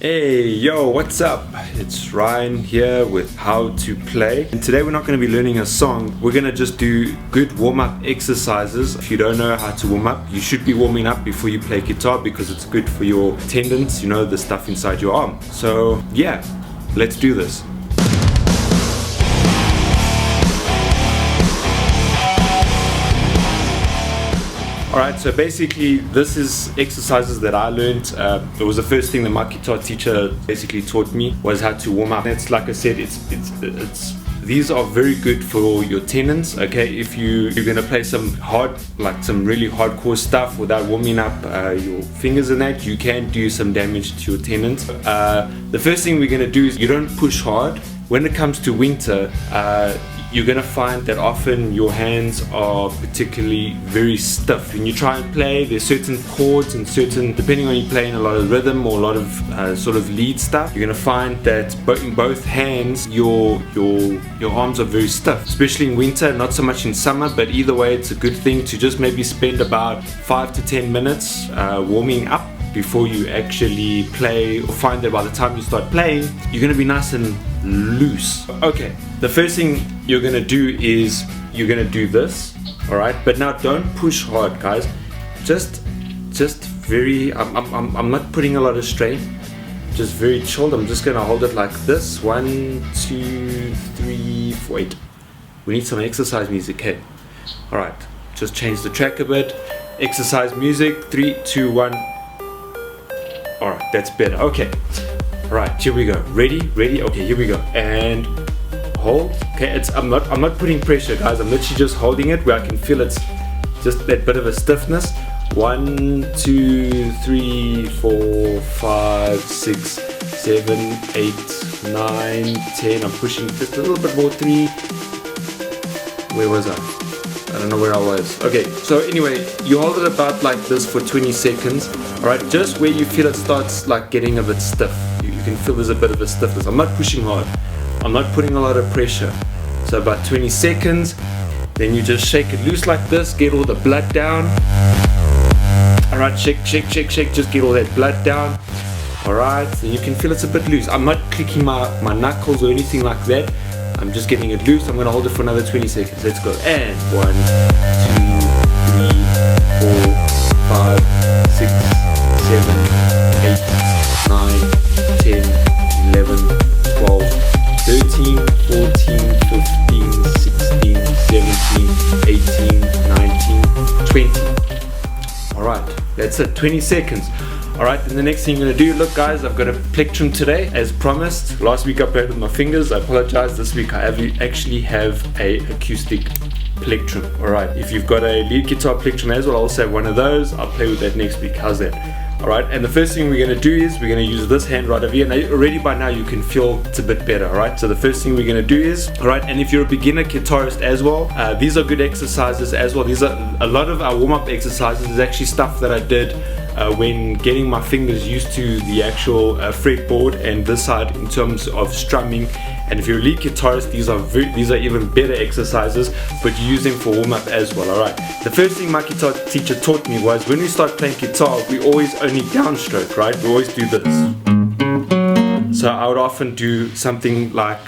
Hey, yo, what's up? It's Ryan here with How to Play. And today we're not going to be learning a song. We're going to just do good warm-up exercises. If you don't know how to warm up, you should be warming up before you play guitar because it's good for your tendons, you know, the stuff inside your arm. So yeah, let's do this. Alright, so basically this is exercises that I learned. It was the first thing that my guitar teacher basically taught me was how to warm up. It's like I said, these are very good for your tendons. Okay, if you're gonna play some really hardcore stuff without warming up your fingers in that, you can do some damage to your tendons. The first thing we're gonna do is you don't push hard. When it comes to winter, you're gonna find that often your hands are particularly very stiff. When you try and play, there's certain chords and depending on you playing a lot of rhythm or a lot of sort of lead stuff, you're gonna find that in both hands your arms are very stiff, especially in winter, not so much in summer, but either way it's a good thing to just maybe spend about 5 to 10 minutes warming up before you actually play, or find that by the time you start playing, you're gonna be nice and loose. Okay, the first thing you're gonna do is you're gonna do this, all right? But now don't push hard, guys. Just very. I'm not putting a lot of strain. Just very chilled. I'm just gonna hold it like this. 1, 2, 3, 4. Wait. We need some exercise music. Okay. All right. Just change the track a bit. Exercise music. 3, 2, 1. Alright, that's better. Okay. Alright, here we go. Ready? Okay, here we go. And hold. Okay, I'm not putting pressure, guys. I'm literally just holding it where I can feel it's just that bit of a stiffness. 1, 2, 3, 4, 5, 6, 7, 8, 9, 10. I'm pushing just a little bit more. 3. Where was I? I don't know where I was. Okay, so anyway, you hold it about like this for 20 seconds. Alright, just where you feel it starts like getting a bit stiff. You can feel there's a bit of a stiffness. I'm not pushing hard. I'm not putting a lot of pressure. So about 20 seconds, then you just shake it loose like this, get all the blood down. Alright, shake, just get all that blood down. Alright, then you can feel it's a bit loose. I'm not clicking my knuckles or anything like that. I'm just getting it loose. I'm going to hold it for another 20 seconds. Let's go. And 1, 2, 3, 4, 5, 6, 7, 8, 9, 10, 11, 12, 13, 14, 15, 16, 17, 18, 19, 20. Alright, that's it. 20 seconds. Alright, and the next thing you're going to do, look guys, I've got a plectrum today as promised. Last week I played with my fingers, I apologize. This week I actually have a acoustic plectrum. Alright, if you've got a lead guitar plectrum as well, I'll also have one of those. I'll play with that next week. How's that? Alright, and the first thing we're going to do is we're going to use this hand right over here. Now already by now you can feel it's a bit better. Alright, so the first thing we're going to do is, alright, and if you're a beginner guitarist as well, these are good exercises as well. These are a lot of our warm-up exercises. Is actually stuff that I did when getting my fingers used to the actual fretboard and this side in terms of strumming. And if you're a lead guitarist, these are even better exercises, but you use them for warm-up as well. Alright, the first thing my guitar teacher taught me was when we start playing guitar, we always only downstroke, right? We always do this. So I would often do something like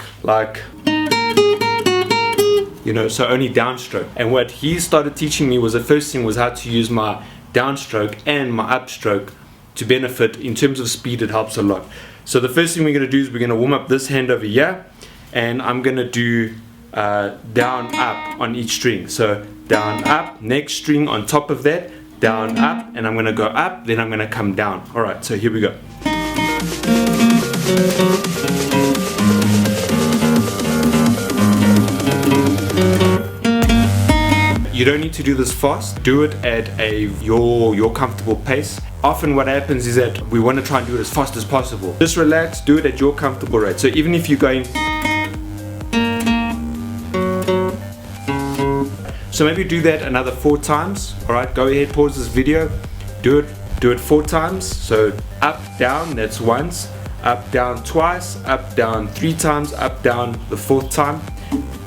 you know, so only downstroke. And what he started teaching me was, the first thing was how to use my downstroke and my upstroke to benefit. In terms of speed, it helps a lot. So the first thing we're going to do is we're going to warm up this hand over here, and I'm going to do down up on each string. So down up, next string on top of that, down up, and I'm going to go up, then I'm going to come down. Alright, so here we go. You don't need to do this fast. Do it at your comfortable pace. Often what happens is that we want to try and do it as fast as possible. Just relax, do it at your comfortable rate. So even if you're going, so maybe do that another 4 times. Alright, go ahead, pause this video, do it 4 times. So up, down, that's once, up, down twice, up, down 3 times, up, down the 4th time.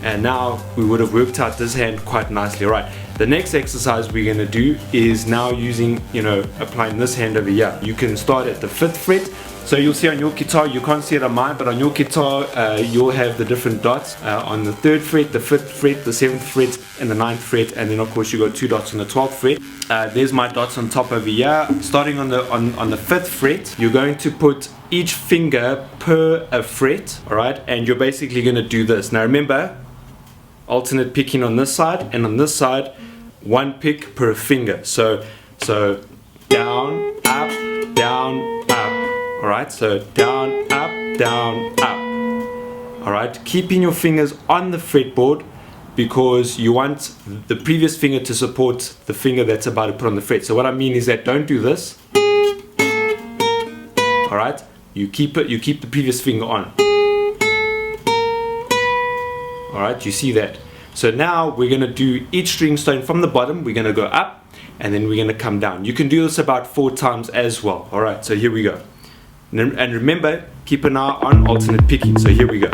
And now we would have worked out this hand quite nicely. Right, the next exercise we're going to do is now using, applying this hand over here. You can start at the 5th fret So you'll see on your guitar, you can't see it on mine, but on your guitar you'll have the different dots on the 3rd fret, the 5th fret, the 7th fret, and the 9th fret, and then of course you got 2 dots on the 12th fret. There's my dots on top over here. Starting on the 5th fret, you're going to put each finger per a fret, alright, and you're basically going to do this. Now remember, alternate picking on this side, and on this side, 1 pick per finger. So down, up, down, up. Alright, so down, up, down, up. Alright, keeping your fingers on the fretboard because you want the previous finger to support the finger that's about to put on the fret. So what I mean is that don't do this. Alright, you keep the previous finger on. Alright, you see that? So now we're going to do each string starting from the bottom. We're going to go up and then we're going to come down. You can do this about 4 times as well. Alright, so here we go. And remember, keep an eye on alternate picking. So here we go.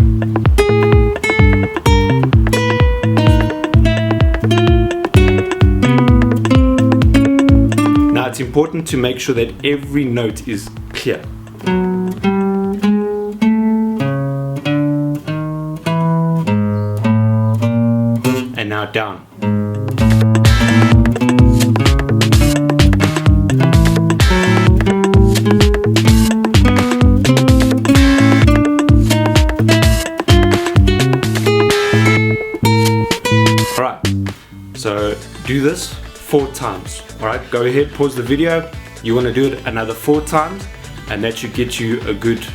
Now it's important to make sure that every note is clear. And now down. So do this 4 times. Alright, go ahead, pause the video. You want to do it another 4 times, and that should get you a good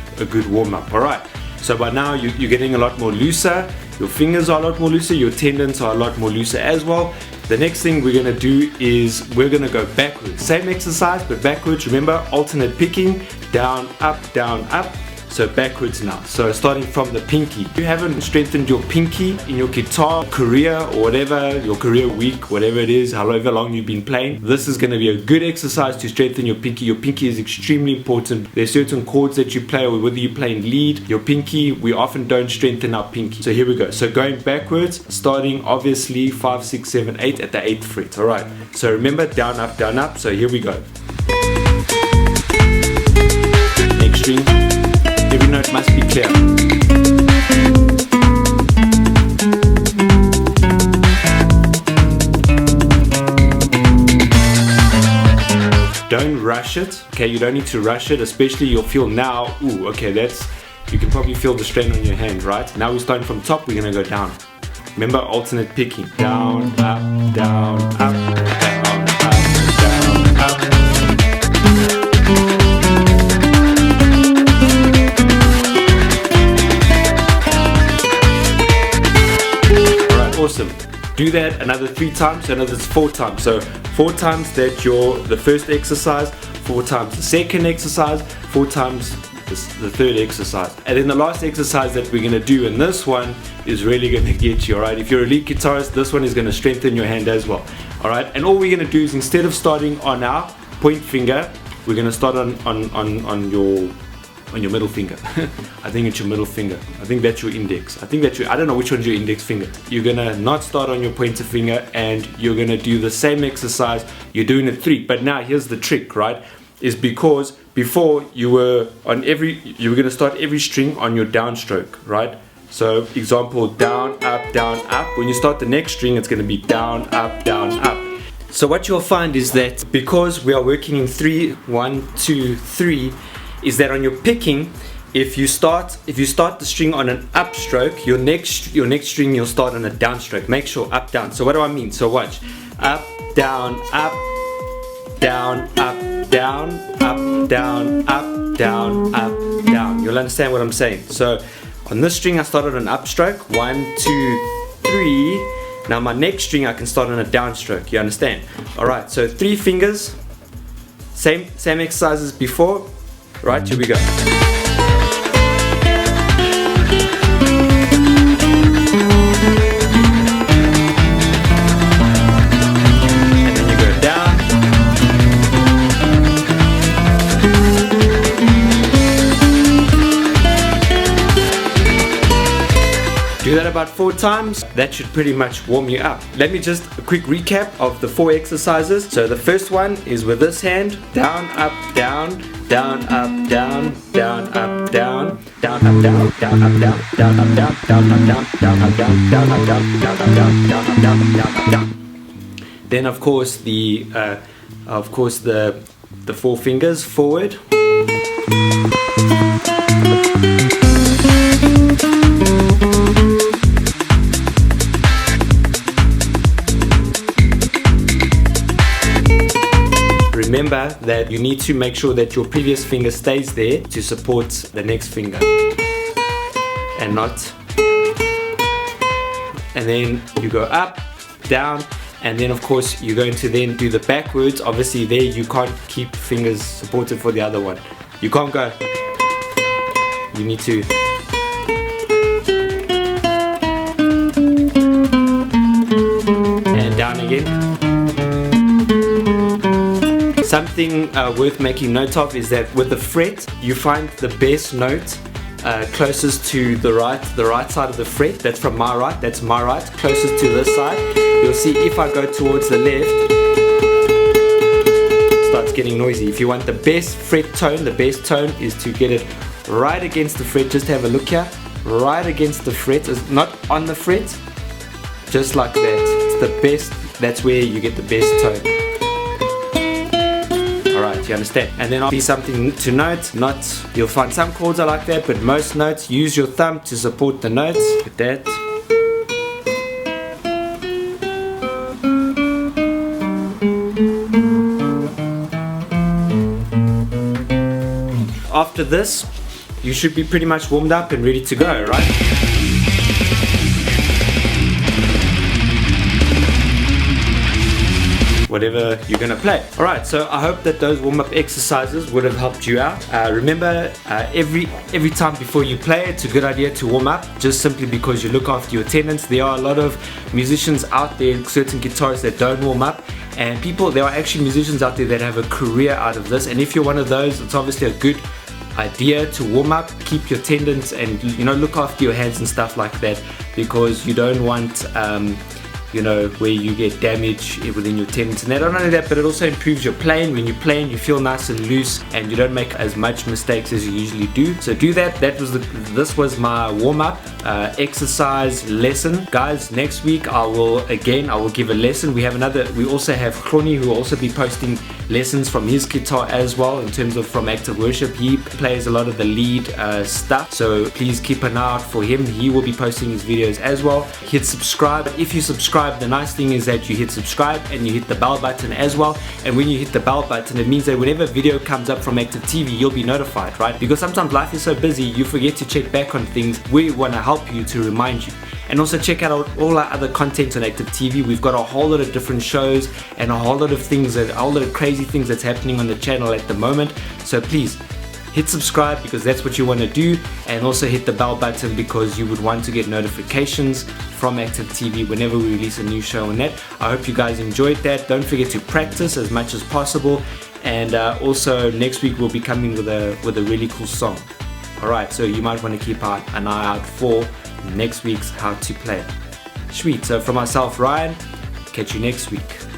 warm-up. Alright, so by now you're getting a lot more looser. Your fingers are a lot more looser, your tendons are a lot more looser as well. The next thing we're going to do is we're going to go backwards. Same exercise but backwards. Remember, alternate picking, down, up, down, up. So backwards now. So starting from the pinky. If you haven't strengthened your pinky in your guitar career or whatever, your career week, whatever it is, however long you've been playing, this is going to be a good exercise to strengthen your pinky. Your pinky is extremely important. There's certain chords that you play, or whether you're playing lead, your pinky, we often don't strengthen our pinky. So here we go. So going backwards, starting obviously 5, 6, 7, 8 at the 8th fret. Alright. So remember, down, up, down, up. So here we go. Next string. Every note must be clear. Don't rush it, okay? You don't need to rush it, especially you'll feel now, ooh, okay, you can probably feel the strain on your hand, right? Now we're starting from top, we're gonna go down. Remember, alternate picking. Down, up, down, up, down, up, down, up. Awesome. Do that another 3 times, so another 4 times. So 4 times that the first exercise, 4 times the second exercise, 4 times the third exercise. And then the last exercise that we're going to do in this one is really going to get you, alright? If you're a lead guitarist, this one is going to strengthen your hand as well. Alright, and all we're going to do is, instead of starting on our point finger, we're going to start on your middle finger. I think it's your middle finger. I think that's your index. I don't know which one's your index finger. You're gonna not start on your pointer finger, and you're gonna do the same exercise. You're doing it 3, but now here's the trick, right? Is because before you were gonna start every string on your downstroke, right? So example, down, up, down, up. When you start the next string, it's gonna be down, up, down, up. So what you'll find is that because we are working in 3, 1, 2, 3, is that on your picking, if you start the string on an upstroke, your next string you'll start on a downstroke. Make sure up, down. So what do I mean? So watch. Up, down, up, down, up, down, up, down, up, down, up, down. You'll understand what I'm saying. So on this string I started on upstroke. 1, 2, 3. Now my next string I can start on a downstroke. You understand? Alright, so 3 fingers. Same exercise as before. Right, here we go. And then you go down. Do that about 4 times, that should pretty much warm you up. Let me just a quick recap of the 4 exercises. So the first one is with this hand, down, up, down, down, up, down, down, up, down, down, up, down, down, up, down, down, up, down, down, up, down, down, up, down, down, up, down, down, up, down, down, up, down, down, up, down. Then of course the 4 fingers forward. Remember that you need to make sure that your previous finger stays there to support the next finger and not. And then you go up, down, and then of course you're going to then do the backwards. Obviously there you can't keep fingers supported for the other one. You can't go. You need to. And down again. Something worth making note of is that with the fret, you find the best note closest to the right side of the fret. That's from my right, that's my right, closest to this side. You'll see if I go towards the left, it starts getting noisy. If you want the best fret tone, the best tone is to get it right against the fret. Just have a look here, right against the fret, not on the fret, just like that. It's the best, that's where you get the best tone. Alright, you understand? And then obviously something to note, you'll find some chords are like that, but most notes, use your thumb to support the notes. Like that. After this, you should be pretty much warmed up and ready to go, right? Whatever you're gonna play. Alright, so I hope that those warm-up exercises would have helped you out. Remember, every time before you play, it's a good idea to warm up, just simply because you look after your attendance. There are a lot of musicians out there, certain guitarists that don't warm up, and there are actually musicians out there that have a career out of this, and if you're one of those, it's obviously a good idea to warm up, keep your tendons, and look after your hands and stuff like that, because you don't want where you get damage within your tendons. And not only that, but it also improves your playing. When you're playing, you feel nice and loose and you don't make as much mistakes as you usually do. So do that. This was my warm-up exercise lesson. Guys, next week I will give a lesson. We also have Cronny, who will also be posting lessons from his guitar as well, in terms of from Active Worship. He plays a lot of the lead stuff, so please keep an eye out for him. He will be posting his videos as well. Hit subscribe. If you subscribe, the nice thing is that you hit subscribe and you hit the bell button as well. And when you hit the bell button, it means that whenever a video comes up from Active TV, you'll be notified, right? Because sometimes life is so busy, you forget to check back on things. We want to help you to remind you. And also check out all our other content on Active TV. We've got a whole lot of different shows and a whole lot of things, a whole lot of crazy things that's happening on the channel at the moment. So please, hit subscribe because that's what you want to do, and also hit the bell button because you would want to get notifications from Active TV whenever we release a new show on that. I hope you guys enjoyed that. Don't forget to practice as much as possible, and also next week we'll be coming with a really cool song. Alright, so you might want to keep an eye out for next week's How to Play. Sweet, so from myself, Ryan, catch you next week.